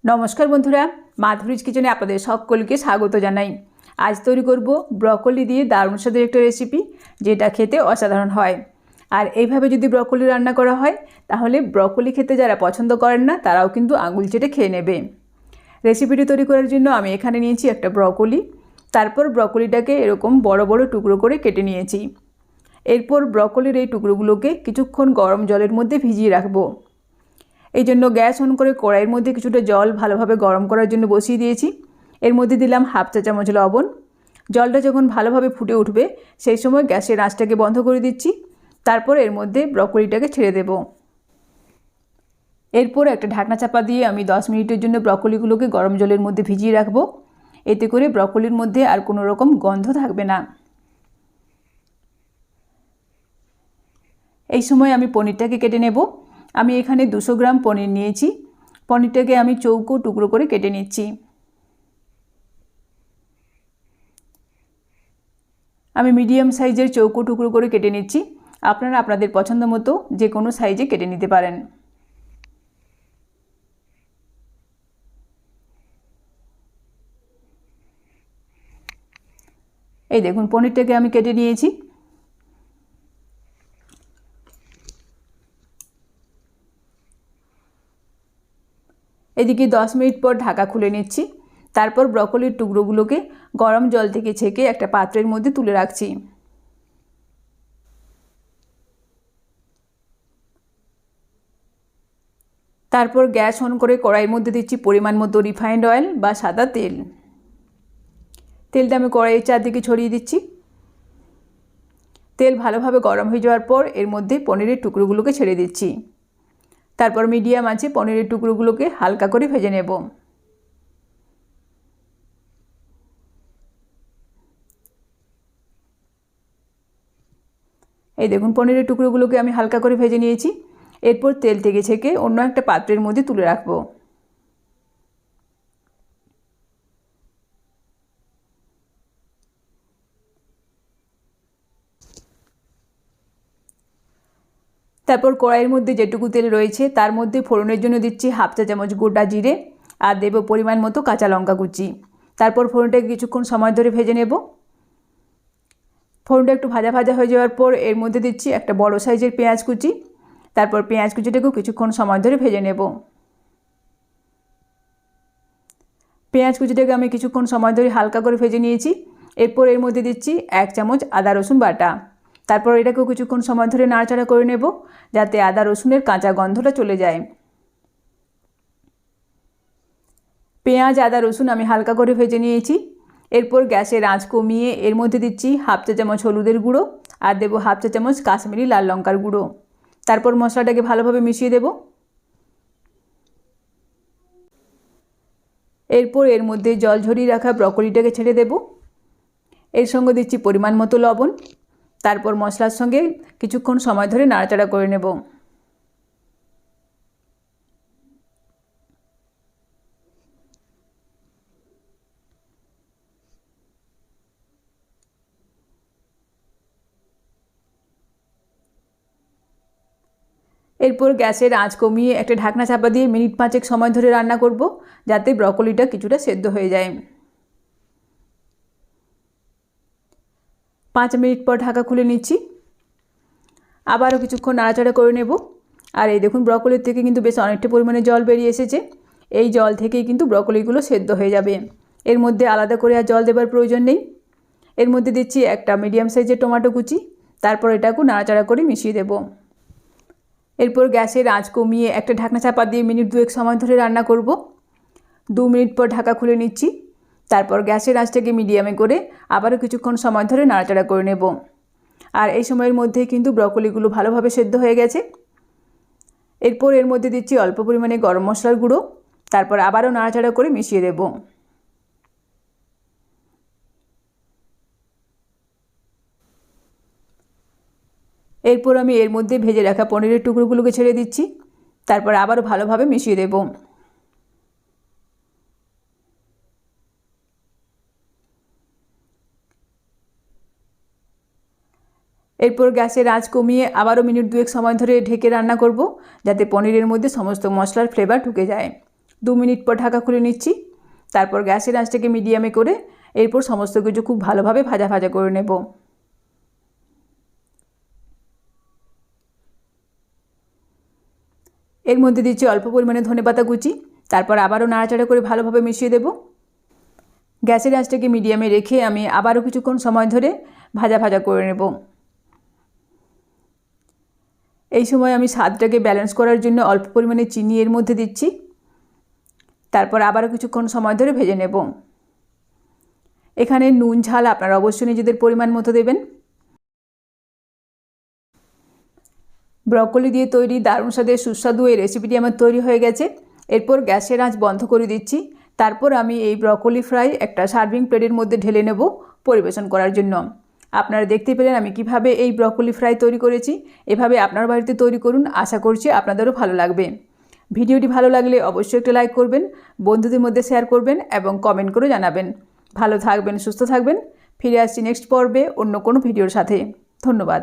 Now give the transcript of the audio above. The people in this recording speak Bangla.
নমস্কার বন্ধুরা, মাধুরীজ কিচেনে আপনাদের সকলকে স্বাগত জানাই। আজ তৈরি করব ব্রকলি দিয়ে দারুণ স্বাদের একটা রেসিপি, যেটা খেতে অসাধারণ হয়। আর এইভাবে যদি ব্রকলি রান্না করা হয়, তাহলে ব্রকলি খেতে যারা পছন্দ করেন না, তারাও কিন্তু আঙুল চেটে খেয়ে নেবে। রেসিপিটি তৈরি করার জন্য আমি এখানে নিয়েছি একটা ব্রকলি। তারপর ব্রকলিটাকে এরকম বড় বড় টুকরো করে কেটে নিয়েছি। এরপর ব্রকলির এই টুকরোগুলোকে কিছুক্ষণ গরম জলের মধ্যে ভিজিয়ে রাখবো। এই জন্য গ্যাস অন করে কড়াইয়ের মধ্যে কিছুটা জল ভালোভাবে গরম করার জন্য বসিয়ে দিয়েছি। এর মধ্যে দিলাম হাফ চা চামচ লবণ। জলটা যখন ভালোভাবে ফুটে উঠবে, সেই সময় গ্যাসের আঁচটাকে বন্ধ করে দিচ্ছি। তারপর এর মধ্যে ব্রকলিটাকে ছেড়ে দেব। এরপর একটা ঢাকনা চাপা দিয়ে আমি 10 মিনিটের জন্য ব্রকলিগুলোকে গরম জলের মধ্যে ভিজিয়ে রাখবো। এতে করে ব্রকলির মধ্যে আর কোনো রকম গন্ধ থাকবে না। এই সময় আমি পনিরটাকে কেটে নেব। আমি এখানে 200 গ্রাম পনির নিয়েছি। পনিরটাকে আমি চৌকো টুকরো করে কেটে নিচ্ছি। আমি মিডিয়াম সাইজের চৌকো টুকরো করে কেটে নিচ্ছি। আপনারা আপনাদের পছন্দ মতো যে কোনো সাইজে কেটে নিতে পারেন। এই দেখুন, পনিরটাকে আমি কেটে নিয়েছি। এদিকে 10 মিনিট পর ঢাকা খুলে নিচ্ছি। তারপর ব্রকলির টুকরোগুলোকে গরম জল থেকে ছেঁকে একটা পাত্রের মধ্যে তুলে রাখছি। তারপর গ্যাস অন করে কড়াইয়ের মধ্যে দিচ্ছি পরিমাণ মতো রিফাইন্ড অয়েল বা সাদা তেল। তেলটা আমি কড়াইয়ের চারদিকে ছড়িয়ে দিচ্ছি। তেল ভালোভাবে গরম হয়ে যাওয়ার পর এর মধ্যে পনিরের টুকরোগুলোকে ছেড়ে দিচ্ছি। তারপর মিডিয়াম আঁচে পনিরের টুকরোগুলোকে হালকা করে ভেজে নেব। এই দেখুন, পনিরের টুকরোগুলোকে আমি হালকা করে ভেজে নিয়েছি। এরপর তেল থেকে ছেঁকে অন্য একটা পাত্রের মধ্যে তুলে রাখবো। তারপর কড়াইয়ের মধ্যে যেটুকু তেল রয়েছে তার মধ্যে ফোড়নের জন্য দিচ্ছি হাফ চা চামচ গোটা জিরে আর দেব পরিমাণ মতো কাঁচা লঙ্কা কুচি। তারপর ফোড়নটাকে কিছুক্ষণ সময় ধরে ভেজে নেব। ফোড়নটা একটু ভাজা ভাজা হয়ে যাওয়ার পর এর মধ্যে দিচ্ছি একটা বড় সাইজের পেঁয়াজ কুচি। তারপর পেঁয়াজ কুচিটাকেও কিছুক্ষণ সময় ধরে ভেজে নেব। পেঁয়াজ কুচিটাকে আমি কিছুক্ষণ সময় ধরে হালকা করে ভেজে নিয়েছি। এরপর এর মধ্যে দিচ্ছি 1 চামচ আদা রসুন বাটা। তারপর এটাকেও কিছুক্ষণ সময় ধরে নাড়াচাড়া করে নেব, যাতে আদা রসুনের কাঁচা গন্ধটা চলে যায়। পেঁয়াজ আদা রসুন আমি হালকা করে ভেজে নিয়েছি। এরপর গ্যাসের আঁচ কমিয়ে এর মধ্যে দিচ্ছি হাফ চা চামচ হলুদের গুঁড়ো আর দেবো হাফ চা চামচ কাশ্মীরি লাল লঙ্কার গুঁড়ো। তারপর মশলাটাকে ভালোভাবে মিশিয়ে দেব। এরপর এর মধ্যে জল ঝরিয়ে রাখা ব্রকলিটাকে ছেড়ে দেব। এর সঙ্গে দিচ্ছি পরিমাণ মতো লবণ। তারপর মশলার সঙ্গে কিছুক্ষণ সময় ধরে নাড়াচাড়া করে নেব। এরপর গ্যাসের আঁচ কমিয়ে একটা ঢাকনা চাপা দিয়ে মিনিট 5 সময় ধরে রান্না করব, যাতে ব্রকলিটা কিছুটা সেদ্ধ হয়ে যায়। 5 মিনিট পর ঢাকা খুলে নিচ্ছি। আবারও কিছুক্ষণ নাড়াচাড়া করে নেব। আর এই দেখুন, ব্রকলির থেকে কিন্তু বেশ অনেকটা পরিমাণে জল বেরিয়ে এসেছে। এই জল থেকেই কিন্তু ব্রকলিগুলো সেদ্ধ হয়ে যাবে। এর মধ্যে আলাদা করে আর জল দেবার প্রয়োজন নেই। এর মধ্যে দিচ্ছি একটা মিডিয়াম সাইজের টমেটো কুচি। তারপর এটাকেও নাড়াচাড়া করে মিশিয়ে দেব। এরপর গ্যাসের আঁচ কমিয়ে একটা ঢাকনা চাপা দিয়ে মিনিট 2 সময় ধরে রান্না করব। 2 মিনিট পর ঢাকা খুলে নিচ্ছি। তারপর গ্যাসের আঁচটাকে মিডিয়ামে করে আবারও কিছুক্ষণ সময় ধরে নাড়াচাড়া করে নেব। আর এই সময়ের মধ্যে কিন্তু ব্রকলিগুলো ভালোভাবে সেদ্ধ হয়ে গেছে। এরপর এর মধ্যে দিচ্ছি অল্প পরিমাণে গরম মশলার গুঁড়ো। তারপর আবারও নাড়াচাড়া করে মিশিয়ে দেব। এরপর আমি এর মধ্যে ভেজে রাখা পনিরের টুকরোগুলোকে ছেড়ে দিচ্ছি। তারপর আবারও ভালোভাবে মিশিয়ে দেব। এরপর গ্যাসের আঁচ কমিয়ে আবারও মিনিট 2 সময় ধরে ঢেকে রান্না করব, যাতে পনিরের মধ্যে সমস্ত মশলার ফ্লেভার ঢুকে যায়। 2 মিনিট পর ঢাকা খুলে নিচ্ছি। তারপর গ্যাসের আঁচটাকে মিডিয়ামে করে এরপর সমস্ত কিছু খুব ভালোভাবে ভাজা ভাজা করে নেব। এর মধ্যে দিচ্ছি অল্প পরিমাণে ধনেপাতা কুচি। তারপর আবারও নাড়াচাড়া করে ভালোভাবে মিশিয়ে দেব। গ্যাসের আঁচটাকে মিডিয়ামে রেখে আমি আবারও কিছুক্ষণ সময় ধরে ভাজা ভাজা করে নেব। এই সময় আমি স্বাদটাকে ব্যালেন্স করার জন্য অল্প পরিমাণে চিনি এর মধ্যে দিচ্ছি। তারপর আবারও কিছুক্ষণ সময় ধরে ভেজে নেব। এখানে নুন ঝাল আপনারা অবশ্যই নিজেদের পরিমাণ মতো দেবেন। ব্রকলি দিয়ে তৈরি দারুণ স্বাদের সুস্বাদু এই রেসিপিটি আমার তৈরি হয়ে গেছে। এরপর গ্যাসের আঁচ বন্ধ করে দিচ্ছি। তারপর আমি এই ব্রকলি ফ্রাই একটা সার্ভিং প্লেটের মধ্যে ঢেলে নেব পরিবেশন করার জন্য। আপনারা দেখতে পেলেন আমি কিভাবে এই ব্রকলি ফ্রাই তৈরি করেছি। এভাবে আপনার বাড়িতে তৈরি করুন, আশা করছি আপনাদেরও ভালো লাগবে। ভিডিওটি ভালো লাগলে অবশ্যই একটা লাইক করবেন, বন্ধুদের মধ্যে শেয়ার করবেন এবং কমেন্ট করে জানাবেন। ভালো থাকবেন, সুস্থ থাকবেন। ফিরে আসছি নেক্সট পর্বে অন্য কোনো ভিডিওর সাথে। ধন্যবাদ।